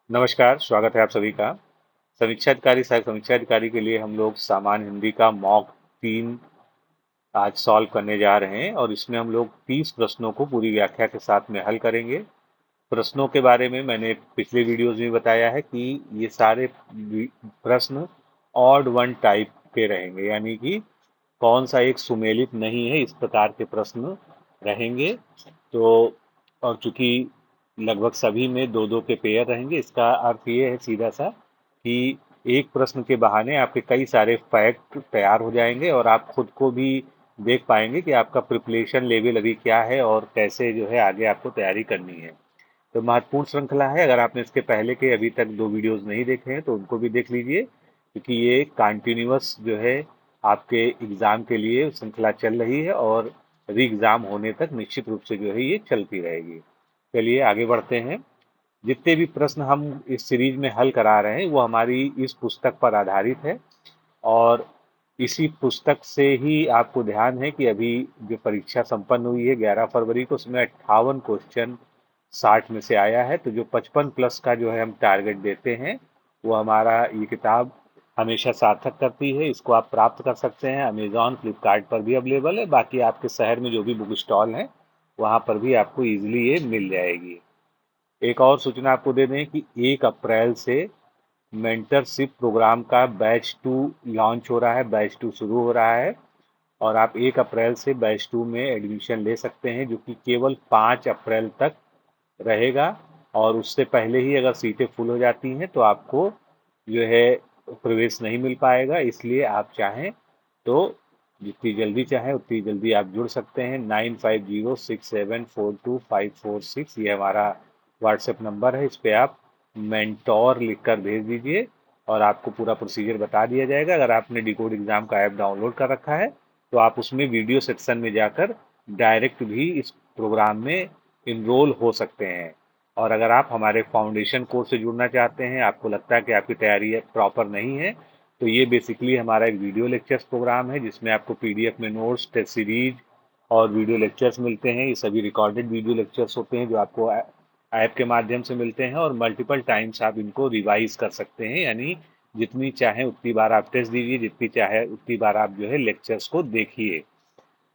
नमस्कार, स्वागत है आप सभी का। समीक्षा अधिकारी सहायक समीक्षा अधिकारी के लिए हम लोग सामान्य हिंदी का मॉक 3 आज सॉल्व करने जा रहे हैं और इसमें हम लोग 30 प्रश्नों को पूरी व्याख्या के साथ में हल करेंगे। प्रश्नों के बारे में मैंने पिछले वीडियोज में बताया है कि ये सारे प्रश्न ऑड वन टाइप के रहेंगे, यानी कि कौन सा एक सुमेलित नहीं है, इस प्रकार के प्रश्न रहेंगे। तो और चूंकि लगभग सभी में दो दो के पेयर रहेंगे, इसका अर्थ ये है सीधा सा कि एक प्रश्न के बहाने आपके कई सारे फैक्ट तैयार हो जाएंगे और आप खुद को भी देख पाएंगे कि आपका प्रिपरेशन लेवल अभी क्या है और कैसे जो है आगे आपको तैयारी करनी है। तो महत्वपूर्ण श्रृंखला है। अगर आपने इसके पहले के अभी तक दो वीडियोस नहीं देखे हैं तो उनको भी देख लीजिए, क्योंकि ये कंटिन्यूअस जो है आपके एग्जाम के लिए श्रृंखला चल रही है और री एग्जाम होने तक निश्चित रूप से जो है ये चलती रहेगी। चलिए आगे बढ़ते हैं। जितने भी प्रश्न हम इस सीरीज में हल करा रहे हैं वो हमारी इस पुस्तक पर आधारित है और इसी पुस्तक से ही आपको ध्यान है कि अभी जो परीक्षा संपन्न हुई है 11 फरवरी को, उसमें 58 क्वेश्चन 60 में से आया है। तो जो 55 प्लस का जो है हम टारगेट देते हैं वो हमारा ये किताब हमेशा सार्थक करती है। इसको आप प्राप्त कर सकते हैं, अमेजॉन फ्लिपकार्ट पर भी अवेलेबल है, बाकी आपके शहर में जो भी बुक स्टॉल हैं वहाँ पर भी आपको ईजिली ये मिल जाएगी। एक और सूचना आपको दे दें कि 1 अप्रैल से मेंटरशिप प्रोग्राम का बैच 2 लॉन्च हो रहा है, बैच 2 शुरू हो रहा है और आप 1 अप्रैल से बैच 2 में एडमिशन ले सकते हैं, जो कि केवल 5 अप्रैल तक रहेगा। और उससे पहले ही अगर सीटें फुल हो जाती हैं तो आपको जो है प्रवेश नहीं मिल पाएगा। इसलिए आप चाहें तो जितनी जल्दी चाहें उतनी जल्दी आप जुड़ सकते हैं। 9506742546 ये हमारा व्हाट्सएप नंबर है, इस पे आप मेंटोर लिखकर भेज दीजिए और आपको पूरा प्रोसीजर बता दिया जाएगा। अगर आपने डिकोड एग्जाम का ऐप डाउनलोड कर रखा है तो आप उसमें वीडियो सेक्शन में जाकर डायरेक्ट भी इस प्रोग्राम में इनरोल हो सकते हैं। और अगर आप हमारे फाउंडेशन कोर्स से जुड़ना चाहते हैं, आपको लगता है कि आपकी तैयारी प्रॉपर नहीं है, तो ये बेसिकली हमारा एक वीडियो लेक्चर्स प्रोग्राम है जिसमें आपको पीडीएफ में नोट्स, टेस्ट सीरीज और वीडियो लेक्चर्स मिलते हैं। ये सभी रिकॉर्डेड वीडियो लेक्चर्स होते हैं जो आपको ऐप के माध्यम से मिलते हैं और मल्टीपल टाइम्स आप इनको रिवाइज कर सकते हैं, यानी जितनी चाहे उतनी बार आप टेस्ट दीजिए, जितनी चाहे उतनी बार आप जो है लेक्चर्स को देखिए।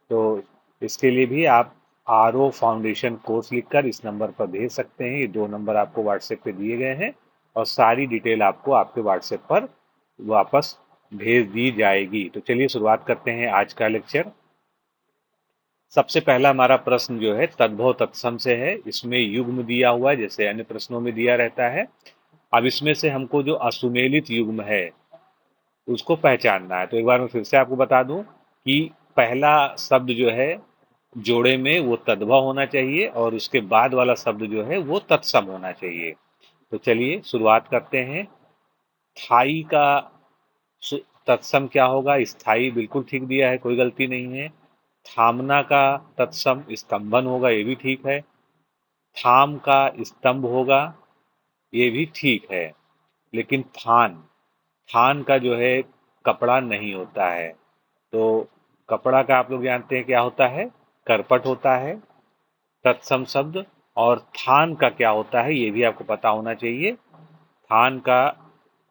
तो इसके लिए भी आप RO फाउंडेशन कोर्स लिखकर इस नंबर पर भेज सकते हैं। ये दो नंबर आपको व्हाट्सएप पे दिए गए हैं और सारी डिटेल आपको आपके व्हाट्सएप पर वापस भेज दी जाएगी। तो चलिए शुरुआत करते हैं आज का लेक्चर। सबसे पहला हमारा प्रश्न जो है तद्भव तत्सम से है। इसमें युग्म दिया हुआ है जैसे अन्य प्रश्नों में दिया रहता है। अब इसमें से हमको जो असुमेलित युग्म है उसको पहचानना है। तो एक बार मैं फिर से आपको बता दूं कि पहला शब्द जो है जोड़े में वो तद्भव होना चाहिए और उसके बाद वाला शब्द जो है वो तत्सम होना चाहिए। तो चलिए शुरुआत करते हैं। स्थाई का तत्सम क्या होगा? स्थाई बिल्कुल ठीक दिया है, कोई गलती नहीं है। थामना का तत्सम स्तंभन होगा, ये भी ठीक है। थाम का स्तंभ होगा, ये भी ठीक है। लेकिन थान थान का जो है कपड़ा नहीं होता है। तो कपड़ा का आप लोग जानते हैं क्या होता है? करपट होता है तत्सम शब्द। और थान का क्या होता है ये भी आपको पता होना चाहिए। थान का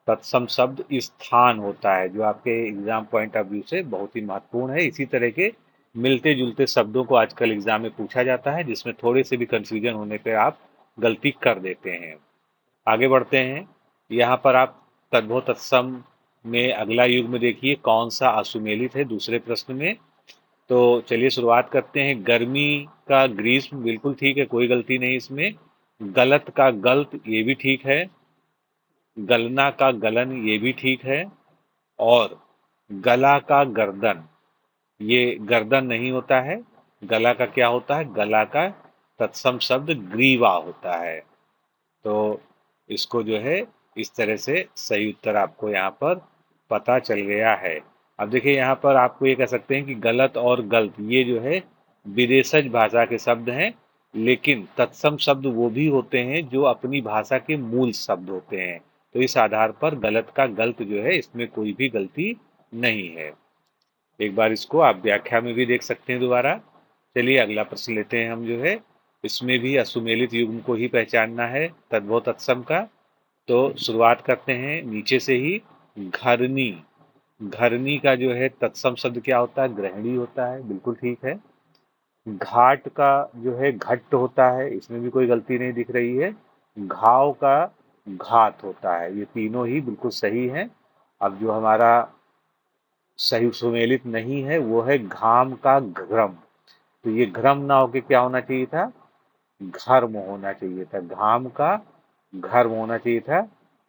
तत्सम शब्द स्थान होता है, जो आपके एग्जाम पॉइंट ऑफ व्यू से बहुत ही महत्वपूर्ण है। इसी तरह के मिलते जुलते शब्दों को आजकल एग्जाम में पूछा जाता है, जिसमें थोड़े से भी कंफ्यूजन होने पर आप गलती कर देते हैं। आगे बढ़ते हैं। यहाँ पर आप तद्भव तत्सम में अगला युग्म देखिए कौन सा असुमेलित है दूसरे प्रश्न में। तो चलिए शुरुआत करते हैं। गर्मी का ग्रीष्म बिल्कुल ठीक है, कोई गलती नहीं इसमें। गलत का गलत ये भी ठीक है। गलना का गलन ये भी ठीक है। और गला का गर्दन, ये गर्दन नहीं होता है। गला का क्या होता है? गला का तत्सम शब्द ग्रीवा होता है। तो इसको जो है इस तरह से सही उत्तर आपको यहाँ पर पता चल गया है। अब देखिए यहाँ पर आपको ये कह सकते हैं कि गलत और गलत ये जो है विदेशज भाषा के शब्द हैं, लेकिन तत्सम शब्द वो भी होते हैं जो अपनी भाषा के मूल शब्द होते हैं। तो इस आधार पर गलत का गलत जो है इसमें कोई भी गलती नहीं है। एक बार इसको आप व्याख्या में भी देख सकते हैं दोबारा। चलिए अगला प्रश्न लेते हैं हम जो है। इसमें भी असुमेलित युग्म को ही पहचानना है तद्भव तत्सम का। तो शुरुआत करते हैं नीचे से ही। घरनी, घरनी का जो है तत्सम शब्द क्या होता है? गृहिणी होता है, बिल्कुल ठीक है। घाट का जो है घट्ट होता है, इसमें भी कोई गलती नहीं दिख रही है। घाव का घात होता है, ये तीनों ही बिल्कुल सही हैं। अब जो हमारा सही सुमेलित नहीं है वो है घाम का घ्रम। तो ये घ्रम ना होके क्या होना चाहिए था? घर्म होना चाहिए था। घाम का घर्म होना चाहिए था,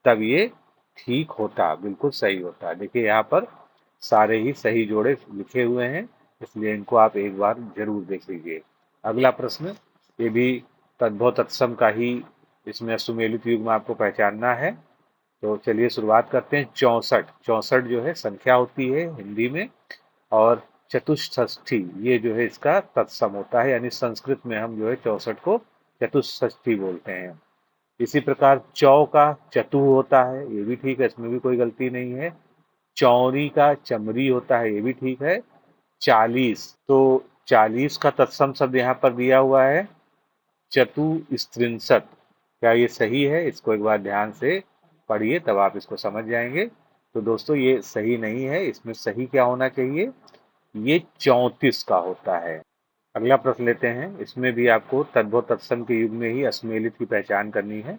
तब ये ठीक होता, बिल्कुल सही होता। देखिए यहाँ पर सारे ही सही जोड़े लिखे हुए हैं, इसलिए इनको आप एक बार जरूर देख लीजिए। अगला प्रश्न, ये भी तद्भव तत्सम का ही, इसमें सुमेलित युग्म आपको पहचानना है। तो चलिए शुरुआत करते हैं। 64, 64 जो है संख्या होती है हिंदी में, और चतुष्षष्ठी ये जो है इसका तत्सम होता है, यानी संस्कृत में हम जो है 64 को चतुष्षष्ठी बोलते हैं। इसी प्रकार चौ का चतु होता है, ये भी ठीक है, इसमें भी कोई गलती नहीं है। चौरी का चमरी होता है, ये भी ठीक है। 40, तो 40 का तत्सम शब्द यहाँ पर दिया हुआ है चतुस्त्रिंशत। क्या ये सही है? इसको एक बार ध्यान से पढ़िए, तब आप इसको समझ जाएंगे। तो दोस्तों ये सही नहीं है, इसमें सही क्या होना चाहिए? ये 34 का होता है। अगला प्रश्न लेते हैं, इसमें भी आपको तद्भव तत्सम के युग में ही असमेलित की पहचान करनी है।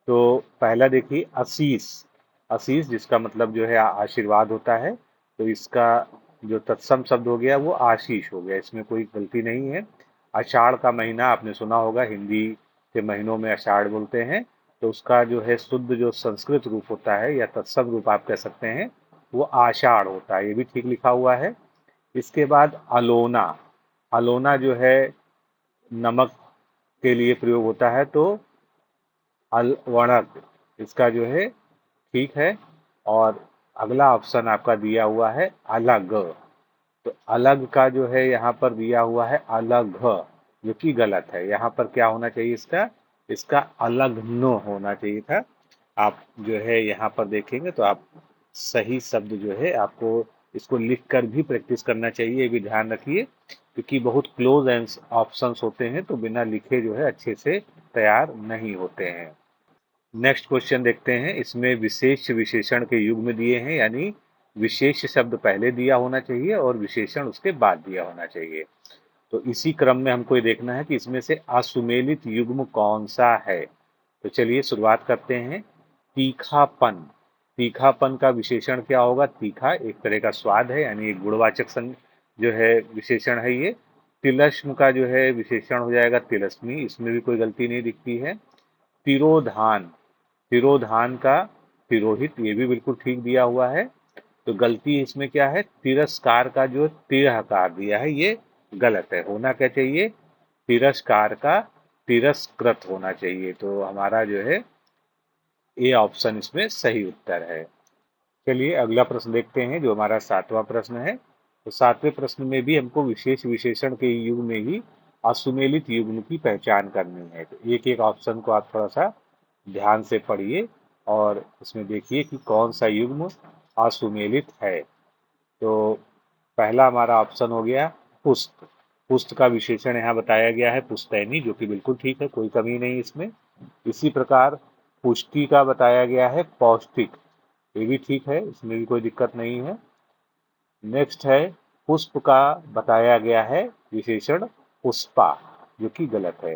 तो पहला देखिए, आशीष। आशीष जिसका मतलब जो है आशीर्वाद होता है, तो इसका जो तत्सम शब्द हो गया वो आशीष हो गया, इसमें कोई गलती नहीं है। आषाढ़ का महीना आपने सुना होगा, हिंदी के महीनों में आषाढ़ बोलते हैं, तो उसका जो है शुद्ध जो संस्कृत रूप होता है या तत्सम रूप आप कह सकते हैं, वो आषाढ़ होता है, ये भी ठीक लिखा हुआ है। इसके बाद अलोना, अलोना जो है नमक के लिए प्रयोग होता है, तो अलवणक इसका जो है ठीक है। और अगला ऑप्शन आपका दिया हुआ है अलग, तो अलग का जो है यहाँ पर दिया हुआ है अलग, जो कि गलत है। यहाँ पर क्या होना चाहिए? इसका इसका अलग न होना चाहिए था। आप जो है यहाँ पर देखेंगे तो आप सही शब्द जो है आपको इसको लिख कर भी प्रैक्टिस करना चाहिए, ये भी ध्यान रखिए, क्योंकि बहुत क्लोज ऑप्शंस होते हैं, तो बिना लिखे जो है अच्छे से तैयार नहीं होते हैं। नेक्स्ट क्वेश्चन देखते हैं, इसमें विशेष विशेषण के युग में दिए हैं, यानी विशेष शब्द पहले दिया होना चाहिए और विशेषण उसके बाद दिया होना चाहिए। तो इसी क्रम में हमको ये देखना है कि इसमें से असुमेलित युग्म कौन सा है। तो चलिए शुरुआत करते हैं। तीखापन, तीखापन का विशेषण क्या होगा? तीखा एक तरह का स्वाद है, यानी एक गुणवाचक जो है विशेषण है ये। तिलस्म का जो है विशेषण हो जाएगा तिलस्मी, इसमें भी कोई गलती नहीं दिखती है। तिरोधान, तिरोधान का तिरोहित, ये भी बिल्कुल ठीक दिया हुआ है। तो गलती इसमें क्या है? तिरस्कार का जो तिरहकार दिया है ये गलत है, होना क्या चाहिए? तिरस्कार का तिरस्कृत होना चाहिए। तो हमारा जो है ए ऑप्शन इसमें सही उत्तर है। चलिए अगला प्रश्न देखते हैं, जो हमारा 7वां प्रश्न है। तो 7वें प्रश्न में भी हमको विशेष विशेषण के युग में ही असुमेलित युग्म की पहचान करनी है। तो एक एक ऑप्शन को आप थोड़ा सा ध्यान से पढ़िए और इसमें देखिए कि कौन सा युग्म असुमेलित है। तो पहला हमारा ऑप्शन हो गया पुष्ट। पुष्ट का विशेषण यहाँ बताया गया है पुश्तैनी, जो कि बिल्कुल ठीक है, कोई कमी नहीं इसमें। इसी प्रकार पुष्टि का बताया गया है पौष्टिक, ये भी ठीक है, इसमें भी कोई दिक्कत नहीं है। नेक्स्ट है पुष्प का बताया गया है विशेषण पुष्पा, जो कि गलत है।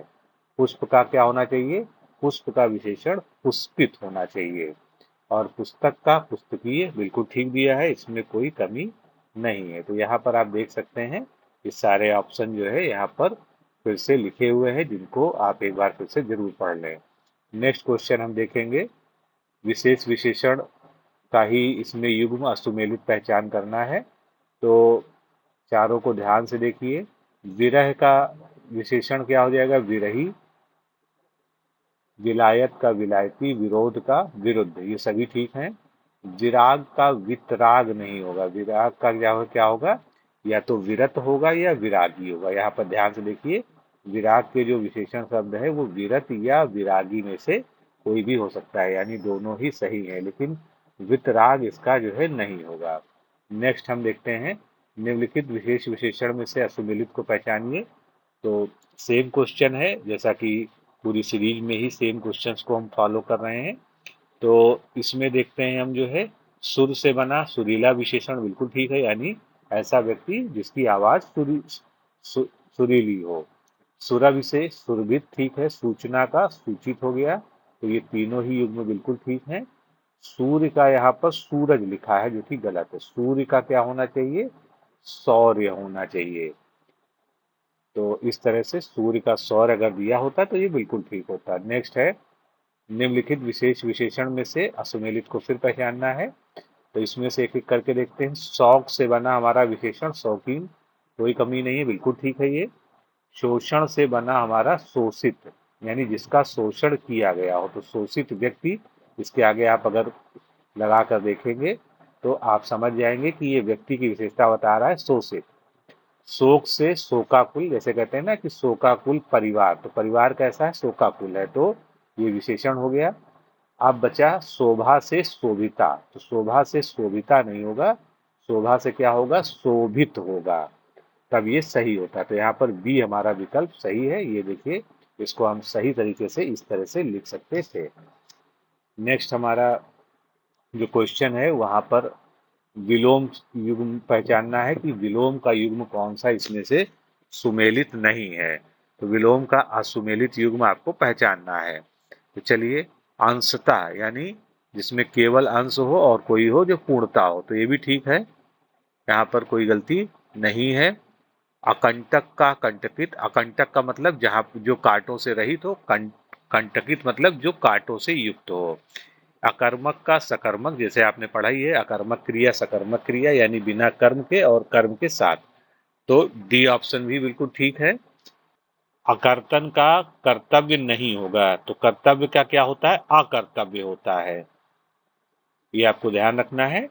पुष्प का क्या होना चाहिए? पुष्प का विशेषण पुष्पित होना चाहिए। और पुस्तक का पुस्तकीय बिल्कुल ठीक दिया है, इसमें कोई कमी नहीं है। तो यहाँ पर आप देख सकते हैं ये सारे ऑप्शन जो है यहाँ पर फिर से लिखे हुए हैं, जिनको आप एक बार फिर से जरूर पढ़ लें। नेक्स्ट क्वेश्चन हम देखेंगे, विशेष विशेषण का ही इसमें युग्म असुमेलित पहचान करना है। तो चारों को ध्यान से देखिए। विरह का विशेषण क्या हो जाएगा? विरही। विलायत का विलायती, विरोध का विरुद्ध, ये सभी ठीक हैं। विराग का वितराग नहीं होगा, विराग का क्या होगा? या तो विरत होगा या विरागी होगा। यहाँ पर ध्यान से देखिए, विराग के जो विशेषण शब्द है वो विरत या विरागी में से कोई भी हो सकता है, यानी दोनों ही सही है, लेकिन वितराग इसका जो है नहीं होगा। नेक्स्ट हम देखते हैं, निम्नलिखित विशेष विशेषण में से असुमेलित को पहचानिए। तो सेम क्वेश्चन है, जैसा कि पूरी सीरीज में ही सेम क्वेश्चंस को हम फॉलो कर रहे हैं। तो इसमें देखते हैं हम जो है, सुर से बना सुरीला विशेषण बिल्कुल ठीक है, यानी ऐसा व्यक्ति जिसकी आवाज सुरीली हो। सुरभि से सुरभित ठीक है, सूचना का सूचित हो गया, तो ये तीनों ही युग्म बिल्कुल ठीक है। सूर्य का यहाँ पर सूरज लिखा है जो कि गलत है, सूर्य का क्या होना चाहिए, सौर्य होना चाहिए। तो इस तरह से सूर्य का सौर्य अगर दिया होता तो ये बिल्कुल ठीक होता। नेक्स्ट है, निम्नलिखित विशेष विशेषण में से असुमेलित को फिर पहचानना है। तो इसमें से एक एक करके देखते हैं। शौक से बना हमारा विशेषण शौकीन, कोई कमी नहीं है, बिल्कुल ठीक है ये। शोषण से बना हमारा शोषित, यानी जिसका शोषण किया गया हो, तो शोषित व्यक्ति, इसके आगे आप अगर लगा कर देखेंगे तो आप समझ जाएंगे कि ये व्यक्ति की विशेषता बता रहा है, शोषित। शोक से शोकाकुल, जैसे कहते हैं ना कि शोकाकुल परिवार, तो परिवार कैसा है, शोकाकुल है, तो ये विशेषण हो गया। अब बचा शोभा से शोभिता, तो शोभा से शोभिता नहीं होगा, शोभा से क्या होगा, शोभित होगा, तब ये सही होता है। तो यहाँ पर बी हमारा विकल्प सही है। ये देखिए, इसको हम सही तरीके से इस तरह से लिख सकते थे। नेक्स्ट हमारा जो क्वेश्चन है, वहां पर विलोम युग्म पहचानना है कि विलोम का युग्म कौन सा इसमें से सुमेलित नहीं है। तो विलोम का असुमेलित युग्म आपको पहचानना है। तो चलिए, अंशता यानी जिसमें केवल अंश हो और कोई हो जो पूर्णता हो, तो ये भी ठीक है, यहाँ पर कोई गलती नहीं है। अकंटक का कंटकित, अकंटक का मतलब जहाँ जो कांटों से रहित हो, कंटकित मतलब जो कांटों से युक्त हो। अकर्मक का सकर्मक, जैसे आपने पढ़ाई है, अकर्मक क्रिया सकर्मक क्रिया, यानी बिना कर्म के और कर्म के साथ। तो डी ऑप्शन भी बिल्कुल ठीक है। अकर्तन का कर्तव्य नहीं होगा, तो कर्तव्य का क्या होता है, अकर्तव्य होता है, ये आपको ध्यान रखना है।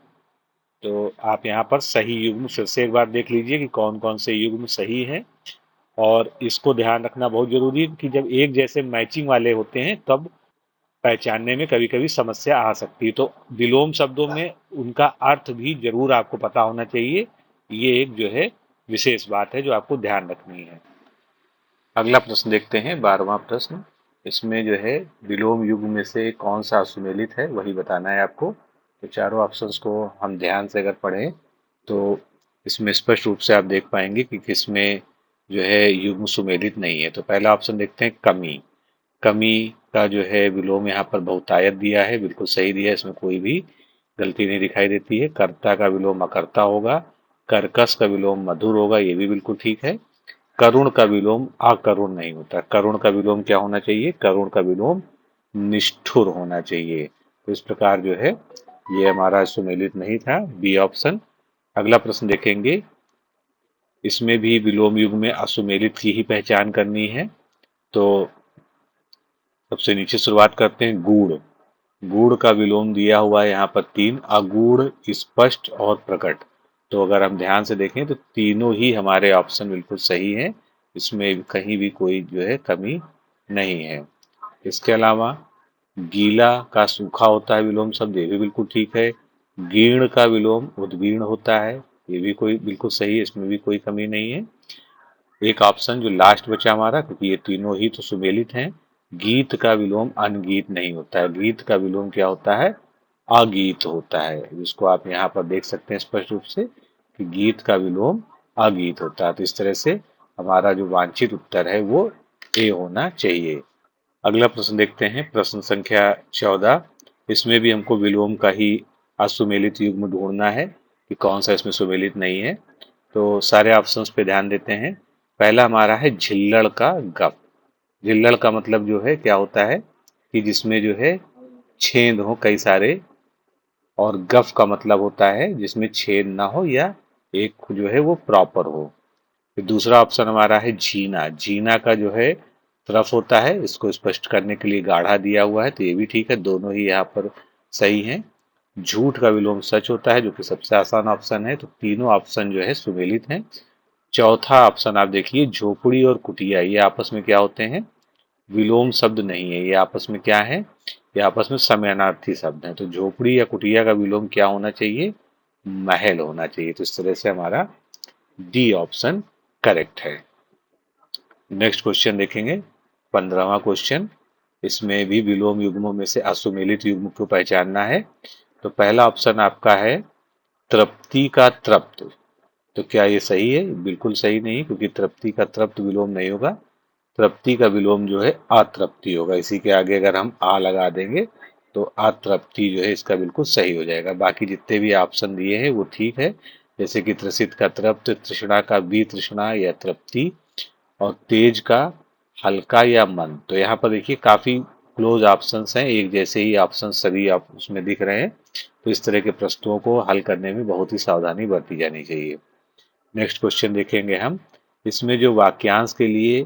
तो आप यहाँ पर सही युग्म फिर से एक बार देख लीजिए कि कौन कौन से युग्म सही हैं। और इसको ध्यान रखना बहुत जरूरी है कि जब एक जैसे मैचिंग वाले होते हैं तब पहचानने में कभी कभी समस्या आ सकती है। तो विलोम शब्दों में उनका अर्थ भी जरूर आपको पता होना चाहिए, ये एक जो है विशेष बात है जो आपको ध्यान रखनी है। अगला प्रश्न देखते हैं, 12वां प्रश्न। इसमें जो है विलोम युग में से कौन सा असुमेलित है वही बताना है आपको। तो चारों ऑप्शंस को हम ध्यान से अगर पढ़ें तो इसमें स्पष्ट रूप से आप देख पाएंगे कि किसमें जो है युग्म सुमेलित नहीं है। तो पहला ऑप्शन देखते हैं, कमी। कमी का जो है विलोम यहाँ पर बहुतायत दिया है, बिल्कुल सही दिया है, इसमें कोई भी गलती नहीं दिखाई देती है। कर्ता का विलोम अकर्ता होगा। कर्कश का विलोम मधुर होगा, ये भी बिल्कुल ठीक है। करुण का विलोम अकरुण नहीं होता, करुण का विलोम क्या होना चाहिए, करुण का विलोम निष्ठुर होना चाहिए। तो इस प्रकार जो है ये हमारा सुमेलित नहीं था, बी ऑप्शन। अगला प्रश्न देखेंगे, इसमें भी विलोम युग में असुमेलित की ही पहचान करनी है। तो सबसे नीचे शुरुआत करते हैं, गुड़। गुड़ का विलोम दिया हुआ है यहाँ पर 3, अगूढ़, स्पष्ट और प्रकट। तो अगर हम ध्यान से देखें तो तीनों ही हमारे ऑप्शन बिल्कुल सही हैं, इसमें कहीं भी कोई जो है कमी नहीं है। इसके अलावा गीला का सूखा होता है विलोम शब्द, ये भी बिल्कुल ठीक है। गीर्ण का विलोम उद्गीर्ण होता है, ये भी कोई बिल्कुल सही है, इसमें भी कोई कमी नहीं है। एक ऑप्शन जो लास्ट बचा हमारा, क्योंकि ये तीनों ही तो सुमेलित हैं, गीत का विलोम अनगीत नहीं होता है, गीत का विलोम क्या होता है, अगीत होता है, जिसको आप यहाँ पर देख सकते हैं स्पष्ट रूप से कि गीत का विलोम अगीत होता है। तो इस तरह से हमारा जो वांछित उत्तर है वो ए होना चाहिए। अगला प्रश्न देखते हैं, प्रश्न संख्या 14। इसमें भी हमको विलोम का ही असुमेलित युग्म ढूंढना है कि कौन सा इसमें सुमेलित नहीं है। तो सारे ऑप्शंस पे ध्यान देते हैं। पहला हमारा है झिल्लड़ का गप। झिल्लड़ का मतलब जो है क्या होता है कि जिसमें जो है छेद हो कई सारे, और गफ का मतलब होता है जिसमें छेद ना हो या एक जो है वो प्रॉपर हो। फिर दूसरा ऑप्शन हमारा है झीना। झीना का जो है तरफ होता है, इसको स्पष्ट करने के लिए गाढ़ा दिया हुआ है, तो ये भी ठीक है, दोनों ही यहाँ पर सही हैं। झूठ का विलोम सच होता है, जो कि सबसे आसान ऑप्शन है, तो तीनों ऑप्शन जो है सुमेलित हैं। चौथा ऑप्शन आप देखिए, झोपड़ी और कुटिया, ये आपस में क्या होते हैं, विलोम शब्द नहीं है, ये आपस में क्या है, ये आपस में समानार्थी शब्द हैं। तो झोपड़ी या कुटिया का विलोम क्या होना चाहिए, महल होना चाहिए। तो इस तरह से हमारा डी ऑप्शन करेक्ट है। नेक्स्ट क्वेश्चन देखेंगे, 15वां क्वेश्चन। इसमें भी विलोम युग्मों में से असुमेलित युग्म को पहचानना है। तो पहला ऑप्शन आपका है तृप्ति का तृप्त। तो क्या ये सही है? बिल्कुल सही नहीं, क्योंकि तृप्ति का तृप्त विलोम नहीं होगा। तृप्ति का विलोम जो है अतृप्ति होगा। इसी के आगे अगर हम आ लगा देंगे तो अतृप्ति जो है इसका बिल्कुल सही हो जाएगा। बाकी जितने भी ऑप्शन दिए हैं वो ठीक है, जैसे कि त्रसित का तृप्त, तृष्णा का वितृष्णा या तृप्ति, और तेज का हल्का या मंद। तो यहाँ पर देखिए काफी क्लोज ऑप्शंस हैं, एक जैसे ही ऑप्शन सभी आप उसमें दिख रहे हैं। तो इस तरह के प्रश्नों को हल करने में बहुत ही सावधानी बरती जानी चाहिए। नेक्स्ट क्वेश्चन देखेंगे हम। इसमें जो वाक्यांश के लिए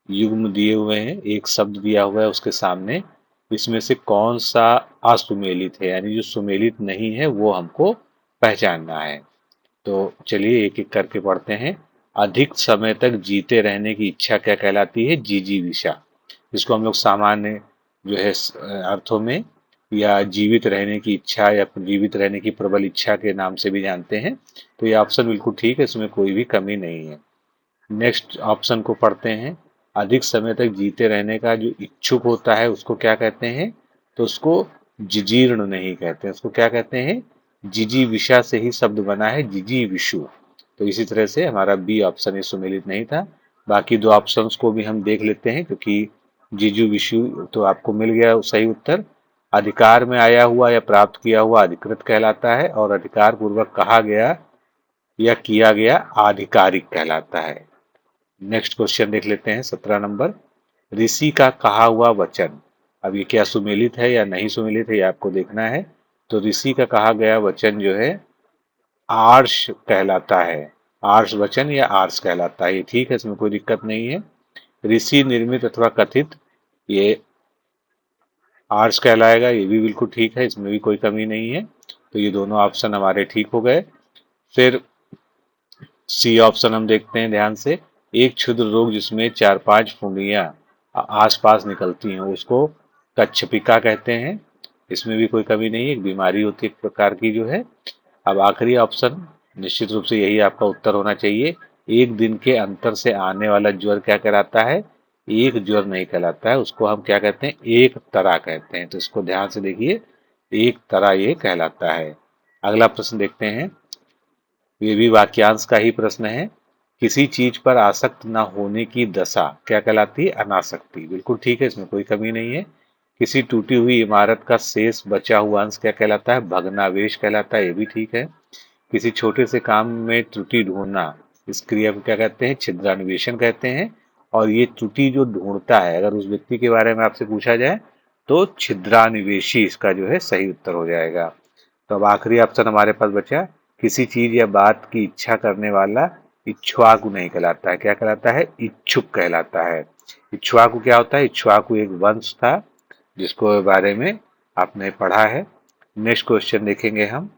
युग्म दिए हुए हैं, एक शब्द दिया हुआ है उसके सामने, इसमें से कौन सा असुमेलित है, यानी जो सुमेलित नहीं है वो हमको पहचानना है। तो चलिए एक एक करके पढ़ते हैं। अधिक समय तक जीते रहने की इच्छा क्या कहलाती है? जिजीविषा। जिसको हम लोग सामान्य जो है अर्थों में या जीवित रहने की इच्छा या जीवित रहने की प्रबल इच्छा के नाम से भी जानते हैं। तो ये ऑप्शन बिल्कुल ठीक है, इसमें कोई भी कमी नहीं है। नेक्स्ट ऑप्शन को पढ़ते हैं। अधिक समय तक जीते रहने का जो इच्छुक होता है उसको क्या कहते हैं? तो उसको जिजीर्ण नहीं कहते हैं, उसको क्या कहते हैं? जिजीविषा से ही शब्द बना है, जिजीविषु। तो इसी तरह से हमारा बी ऑप्शन ये सुमेलित नहीं था। बाकी दो ऑप्शंस को भी हम देख लेते हैं, क्योंकि जिजु विषु तो आपको मिल गया सही उत्तर। अधिकार में आया हुआ या प्राप्त किया हुआ अधिकृत कहलाता है, और अधिकार पूर्वक कहा गया या किया गया आधिकारिक कहलाता है। नेक्स्ट क्वेश्चन देख लेते हैं 17 नंबर। ऋषि का कहा हुआ वचन, अब ये क्या सुमेलित है या नहीं सुमेलित है ये आपको देखना है। तो ऋषि का कहा गया वचन जो है आर्ष कहलाता है। आर्ष वचन या आर्ष कहलाता है, ये ठीक है, इसमें कोई दिक्कत नहीं है। ऋषि निर्मित अथवा कथित, ये आर्ष कहलाएगा, ये भी बिल्कुल ठीक है, इसमें भी कोई कमी नहीं है। तो ये दोनों ऑप्शन हमारे ठीक हो गए। फिर सी ऑप्शन हम देखते हैं ध्यान से। एक क्षुद्र रोग जिसमें 4-5 फुंडियां आसपास निकलती हैं उसको कच्छपिका कहते हैं, इसमें भी कोई कमी नहीं है, एक बीमारी होती है एक प्रकार की जो है। अब आखिरी ऑप्शन निश्चित रूप से यही आपका उत्तर होना चाहिए। एक दिन के अंतर से आने वाला ज्वर क्या कहलाता है? एक ज्वर नहीं कहलाता है, उसको हम क्या कहते हैं? एक तरह कहते हैं। तो इसको ध्यान से देखिए, एक तरह ये कहलाता है। अगला प्रश्न देखते हैं, ये भी वाक्यांश का ही प्रश्न है। किसी चीज पर आसक्त न होने की दशा क्या कहलाती है? अनासक्ति। बिल्कुल ठीक है, इसमें कोई कमी नहीं है। किसी टूटी हुई इमारत का शेष बचा हुआ अंश क्या कहलाता है? भग्नावशेष कहलाता है, ये भी ठीक है। किसी छोटे से काम में त्रुटि ढूंढना, इस क्रिया को क्या कहते हैं? छिद्रान्वेषण कहते हैं। और ये त्रुटि जो ढूंढता है, अगर उस व्यक्ति के बारे में आपसे पूछा जाए तो छिद्रान्वेषी इसका जो है सही उत्तर हो जाएगा। तो अब आखिरी ऑप्शन हमारे पास बचा, किसी चीज या बात की इच्छा करने वाला इक्ष्वाकु नहीं कहलाता है। क्या कहलाता है? इच्छुक कहलाता है। इक्ष्वाकु क्या होता है? इक्ष्वाकु एक वंश था जिसको बारे में आपने पढ़ा है। नेक्स्ट क्वेश्चन देखेंगे हम।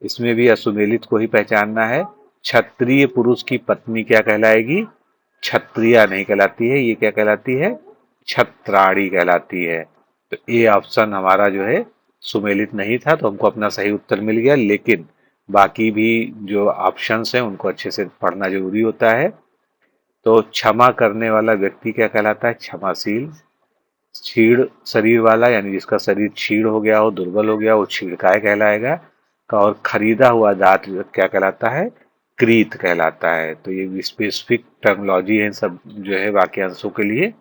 इसमें भी असुमेलित को ही पहचानना है। क्षत्रिय पुरुष की पत्नी क्या कहलाएगी? क्षत्रिया नहीं कहलाती है, ये क्या कहलाती है? छत्राणी कहलाती है। तो ए ऑप्शन हमारा जो है सुमेलित नहीं था, तो हमको अपना सही उत्तर मिल गया। लेकिन बाकी भी जो ऑप्शंस हैं उनको अच्छे से पढ़ना जरूरी होता है। तो क्षमा करने वाला व्यक्ति क्या कहलाता है? क्षमाशील। क्षीण शरीर वाला, यानी जिसका शरीर क्षीण हो गया हो, दुर्बल हो गया हो, क्षीणकाय कहलाएगा। और खरीदा हुआ दांत क्या कहलाता है? क्रीत कहलाता है। तो ये स्पेसिफिक टर्मिनोलॉजी है सब जो है वाक्यांशों के लिए।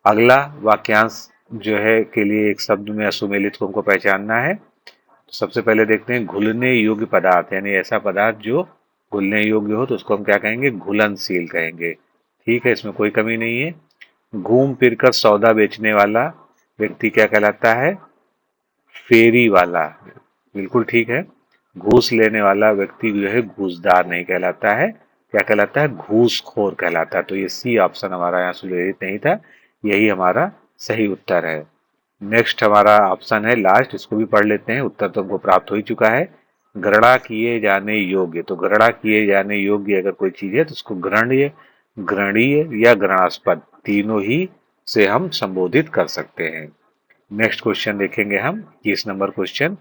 अगला वाक्यांश जो है के लिए एक शब्द में असुमेलित को हमको पहचानना है। तो सबसे पहले देखते हैं घुलने योग्य पदार्थ, यानी ऐसा पदार्थ जो घुलने योग्य हो तो उसको हम क्या कहेंगे? घुलनशील कहेंगे। ठीक है, इसमें कोई कमी नहीं है। घूम फिर कर सौदा बेचने वाला व्यक्ति क्या कहलाता है? फेरी वाला। बिल्कुल ठीक है। घूस लेने वाला व्यक्ति जो है घूसदार नहीं कहलाता है, क्या कहलाता है? घूसखोर कहलाता है। तो ये सी ऑप्शन हमारा यहाँ सुमेलित नहीं था, यही हमारा सही उत्तर है। नेक्स्ट हमारा ऑप्शन है लास्ट, इसको भी पढ़ लेते हैं, उत्तर तो हमको प्राप्त हो ही चुका है। गणना किए जाने योग्य, तो गणना किए जाने योग्य अगर कोई चीज है तो उसको ग्रहणीय, ग्रहणीय या ग्रहणास्पद तीनों ही से हम संबोधित कर सकते हैं। नेक्स्ट क्वेश्चन देखेंगे हम 21 नंबर क्वेश्चन।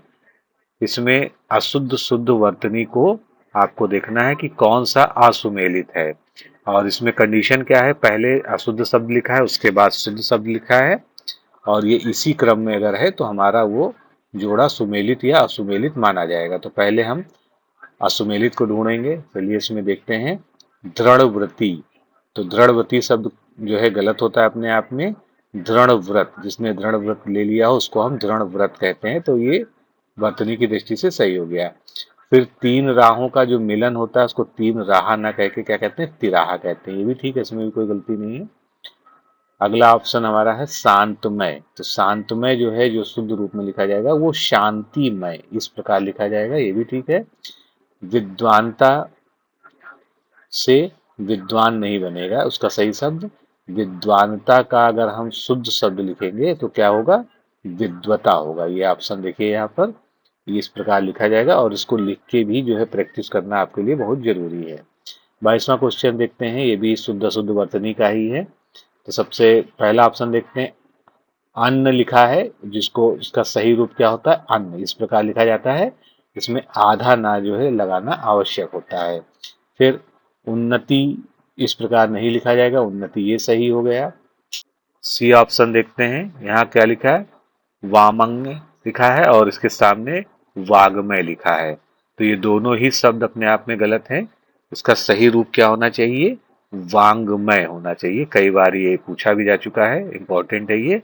इसमें अशुद्ध शुद्ध वर्तनी को आपको देखना है कि कौन सा असुमेलित है। और इसमें कंडीशन क्या है, पहले अशुद्ध शब्द लिखा है, उसके बाद शुद्ध शब्द लिखा है, और ये इसी क्रम में अगर है तो हमारा वो जोड़ा सुमेलित या असुमेलित माना जाएगा। तो पहले हम असुमेलित को ढूंढेंगे। चलिए इसमें देखते हैं, दृढ़व्रती। तो दृढ़व्रती शब्द जो है गलत होता है अपने आप में। दृढ़ व्रत, जिसने दृढ़ व्रत ले लिया हो उसको हम दृढ़ व्रत कहते हैं, तो ये वर्तनी की दृष्टि से सही हो गया। फिर तीन राहों का जो मिलन होता है उसको तीन राहा ना कह के क्या कहते हैं, तिराहा कहते हैं, ये भी ठीक है, इसमें भी कोई गलती नहीं है। अगला ऑप्शन हमारा है शांतमय। तो शांतमय जो है, जो शुद्ध रूप में लिखा जाएगा वो शांतिमय, इस प्रकार लिखा जाएगा, ये भी ठीक है। विद्वानता से विद्वान नहीं बनेगा, उसका सही शब्द विद्वानता का अगर हम शुद्ध शब्द लिखेंगे तो क्या होगा, विद्वता होगा। ये ऑप्शन देखिए यहाँ पर, ये इस प्रकार लिखा जाएगा, और इसको लिख के भी जो है प्रैक्टिस करना आपके लिए बहुत जरूरी है। 22वां क्वेश्चन देखते हैं, ये भी शुद्ध अशुद्ध वर्तनी का ही है। तो सबसे पहला ऑप्शन देखते हैं, अन्न लिखा है, जिसको इसका सही रूप क्या होता है, अन्न, इस प्रकार लिखा जाता है। इसमें आधा ना जो है लगाना आवश्यक होता है। फिर उन्नति इस प्रकार नहीं लिखा जाएगा, उन्नति, ये सही हो गया। सी ऑप्शन देखते हैं, यहाँ क्या लिखा है, वामंग लिखा है और इसके सामने वाग्मय लिखा है। तो ये दोनों ही शब्द अपने आप में गलत हैं। इसका सही रूप क्या होना चाहिए, वांग्मय होना चाहिए। कई बार ये पूछा भी जा चुका है, इंपॉर्टेंट है ये।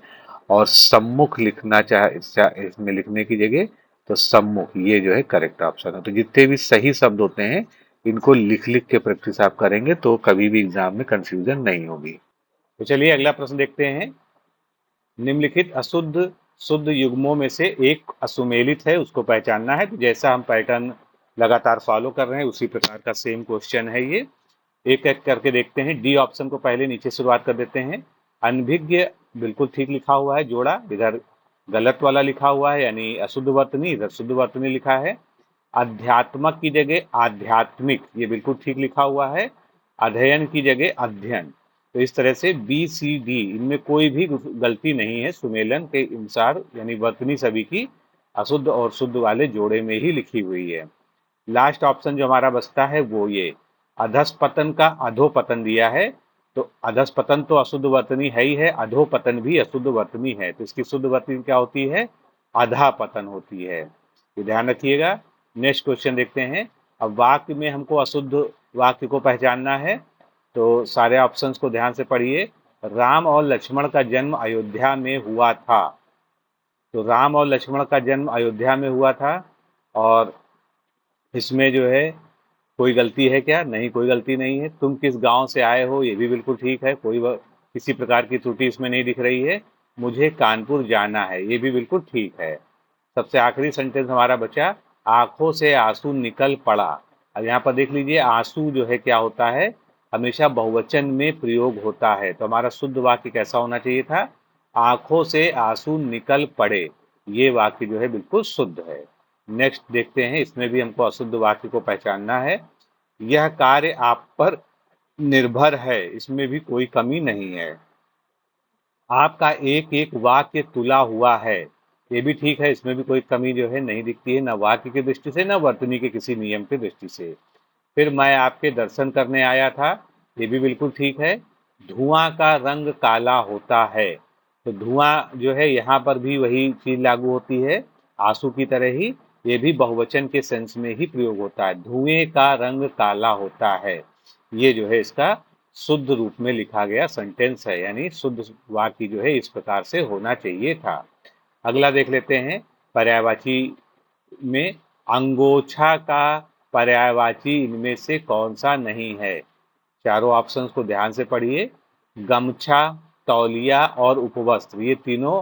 और सम्मुख लिखना इसमें लिखने की जगह तो सम्मुख, ये जो है करेक्ट ऑप्शन है। तो जितने भी सही शब्द होते हैं इनको लिख लिख के प्रैक्टिस आप करेंगे तो कभी भी एग्जाम में कंफ्यूजन नहीं होगी। तो चलिए अगला प्रश्न देखते हैं। निम्नलिखित अशुद्ध शुद्ध युग्मों में से एक असुमेलित है, उसको पहचानना है। तो जैसा हम पैटर्न लगातार फॉलो कर रहे हैं उसी प्रकार का सेम क्वेश्चन है ये। एक एक करके देखते हैं। डी ऑप्शन को पहले नीचे शुरुआत कर देते हैं। अनभिज्ञ बिल्कुल ठीक लिखा हुआ है जोड़ा, इधर गलत वाला लिखा हुआ है यानी अशुद्ध वर्तनी, इधर शुद्ध वर्तनी लिखा है। अध्यात्मक की जगह आध्यात्मिक, ये बिल्कुल ठीक लिखा हुआ है। अध्ययन की जगह अध्ययन। तो इस तरह से बी सी डी इनमें कोई भी गलती नहीं है, सुमेलन के अनुसार यानी वर्तनी सभी की अशुद्ध और शुद्ध वाले जोड़े में ही लिखी हुई है। लास्ट ऑप्शन जो हमारा बचता है वो ये अधस्पतन का अधोपतन दिया है। तो अधस्पतन तो अशुद्ध वर्तनी है ही है, अधोपतन भी अशुद्ध वर्तनी है, तो इसकी शुद्ध वर्तनी क्या होती है, अधापतन होती है। ये ध्यान रखिएगा। नेक्स्ट क्वेश्चन देखते हैं। अब वाक्य में हमको अशुद्ध वाक्य को पहचानना है, तो सारे ऑप्शंस को ध्यान से पढ़िए। राम और लक्ष्मण का जन्म अयोध्या में हुआ था। तो राम और लक्ष्मण का जन्म अयोध्या में हुआ था, और इसमें जो है कोई गलती है क्या, नहीं, कोई गलती नहीं है। तुम किस गांव से आए हो, ये भी बिल्कुल ठीक है, किसी प्रकार की त्रुटि इसमें नहीं दिख रही है। मुझे कानपुर जाना है, ये भी बिल्कुल ठीक है। सबसे आखिरी सेंटेंस हमारा बचा, आंखों से आंसू निकल पड़ा। अब यहाँ पर देख लीजिए, आंसू जो है क्या होता है, हमेशा बहुवचन में प्रयोग होता है। तो हमारा शुद्ध वाक्य कैसा होना चाहिए था, आंखों से आंसू निकल पड़े। ये वाक्य जो है बिल्कुल शुद्ध है। नेक्स्ट देखते हैं, इसमें भी हमको अशुद्ध वाक्य को पहचानना है। यह कार्य आप पर निर्भर है, इसमें भी कोई कमी नहीं है। आपका एक एक वाक्य तुला हुआ है, ये भी ठीक है, इसमें भी कोई कमी जो है नहीं दिखती है, न वाक्य की दृष्टि से न वर्तनी के किसी नियम की दृष्टि से। फिर मैं आपके दर्शन करने आया था, ये भी बिल्कुल ठीक है। धुआं का रंग काला होता है, तो धुआं जो है यहाँ पर भी वही चीज लागू होती है, आंसू की तरह ही ये भी बहुवचन के सेंस में ही प्रयोग होता है। धुएं का रंग काला होता है, ये जो है इसका शुद्ध रूप में लिखा गया सेंटेंस है, यानी शुद्ध वाक्य जो है इस प्रकार से होना चाहिए था। अगला देख लेते हैं। पर्यायवाची में अंगोछा का पर्यायवाची इनमें से कौन सा नहीं है। चारों ऑप्शंस को ध्यान से पढ़िए। गमछा, तौलिया और उपवस्त्र, ये तीनों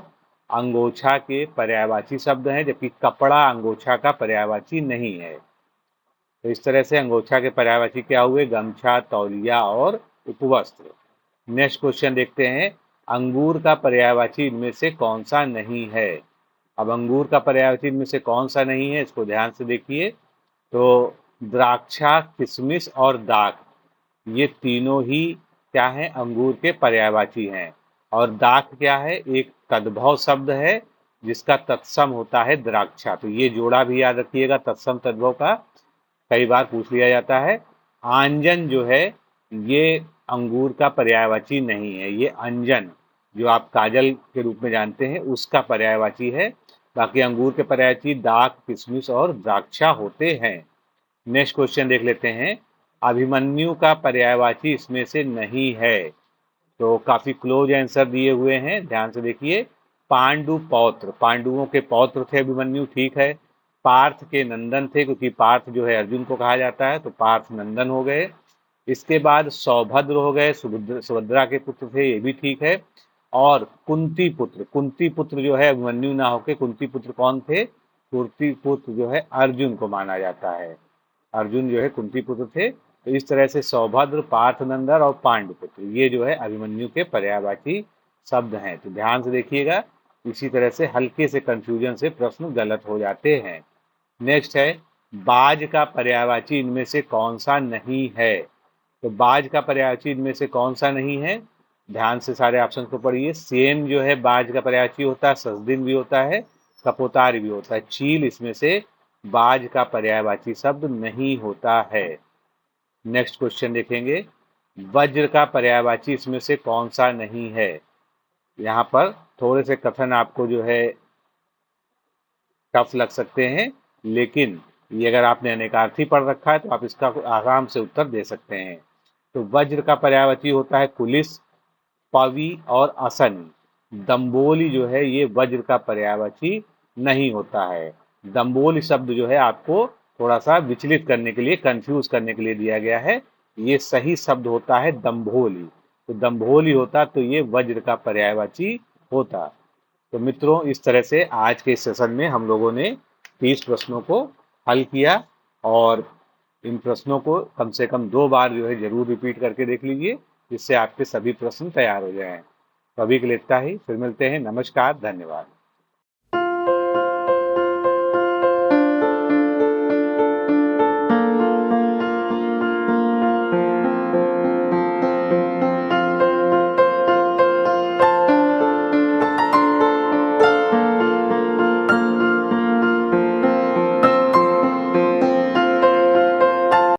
अंगोछा के पर्यायवाची शब्द हैं, जबकि कपड़ा अंगोछा का पर्यायवाची नहीं है। तो इस तरह से अंगोछा के पर्यायवाची क्या हुए, गमछा, तौलिया और उपवस्त्र। नेक्स्ट क्वेश्चन देखते हैं। अंगूर का पर्यायवाची इनमें से कौन सा नहीं है। अब अंगूर का पर्यायवाची इनमें से कौन सा नहीं है, इसको ध्यान से देखिए। तो द्राक्षा, किशमिश और दाख, ये तीनों ही क्या है, अंगूर के पर्यायवाची हैं। और दाख क्या है, एक तद्भव शब्द है जिसका तत्सम होता है द्राक्षा। तो ये जोड़ा भी याद रखिएगा तत्सम तद्भव का। कई बार पूछ लिया जाता है। आंजन जो है ये अंगूर का पर्यायवाची नहीं है, ये अंजन जो आप काजल के रूप में जानते हैं उसका पर्यायवाची है। बाकी अंगूर के पर्यायवाची दाख, किशमिश और द्राक्षा होते हैं। नेक्स्ट क्वेश्चन देख लेते हैं। अभिमन्यु का पर्यायवाची इसमें से नहीं है। तो काफी क्लोज आंसर दिए हुए हैं, ध्यान से देखिए। पांडु पौत्र, पांडुओं के पौत्र थे अभिमन्यु, ठीक है। पार्थ के नंदन थे, क्योंकि पार्थ जो है अर्जुन को कहा जाता है, तो पार्थ नंदन हो गए। इसके बाद सौभद्र हो गए, सुभद्रा के पुत्र थे, ये भी ठीक है। और कुंती पुत्र, कुंती पुत्र जो है अभिमन्यु ना होके कुंती पुत्र कौन थे? कुंती पुत्र जो है अर्जुन को माना जाता है। अर्जुन जो है कुंती पुत्र थे। तो इस तरह से सौभद्र, पार्थनंदन और पांडुपुत्र ये जो है अभिमन्यु के पर्यायवाची शब्द हैं। तो ध्यान से देखिएगा, इसी तरह से हल्के से कंफ्यूजन से प्रश्न गलत हो जाते हैं। नेक्स्ट है, बाज का पर्यायवाची इनमें से कौन सा नहीं है? तो बाज का पर्यायवाची इनमें से कौन सा नहीं है? ध्यान से सारे ऑप्शन को पढ़िए। सेम जो है बाज का पर्यायवाची होता है, सजदिन भी होता है, कपोतार भी होता है। चील इसमें से बाज का पर्यायवाची शब्द नहीं होता है। नेक्स्ट क्वेश्चन देखेंगे, वज्र का पर्यायवाची इसमें से कौन सा नहीं है? यहाँ पर थोड़े से कथन आपको जो है टफ लग सकते हैं, लेकिन ये अगर आपने अनेकार्थी पढ़ रखा है तो आप इसका आराम से उत्तर दे सकते हैं। तो वज्र का पर्यायवाची होता है कुलिस, पवि और असनी। दम्बोली जो है ये वज्र का पर्यायवाची नहीं होता है। दम्बोली शब्द जो है आपको थोड़ा सा विचलित करने के लिए, कंफ्यूज करने के लिए दिया गया है। ये सही शब्द होता है दम्भोली। तो दम्भोली होता तो ये वज्र का पर्यायवाची होता। तो मित्रों, इस तरह से आज के सेशन में हम लोगों ने 30 प्रश्नों को हल किया, और इन प्रश्नों को कम से कम 2 बार जो है जरूर रिपीट करके देख लीजिए, जिससे आपके सभी प्रश्न तैयार हो जाएं। तो अभी के लिए इतना ही, फिर मिलते हैं। नमस्कार, धन्यवाद।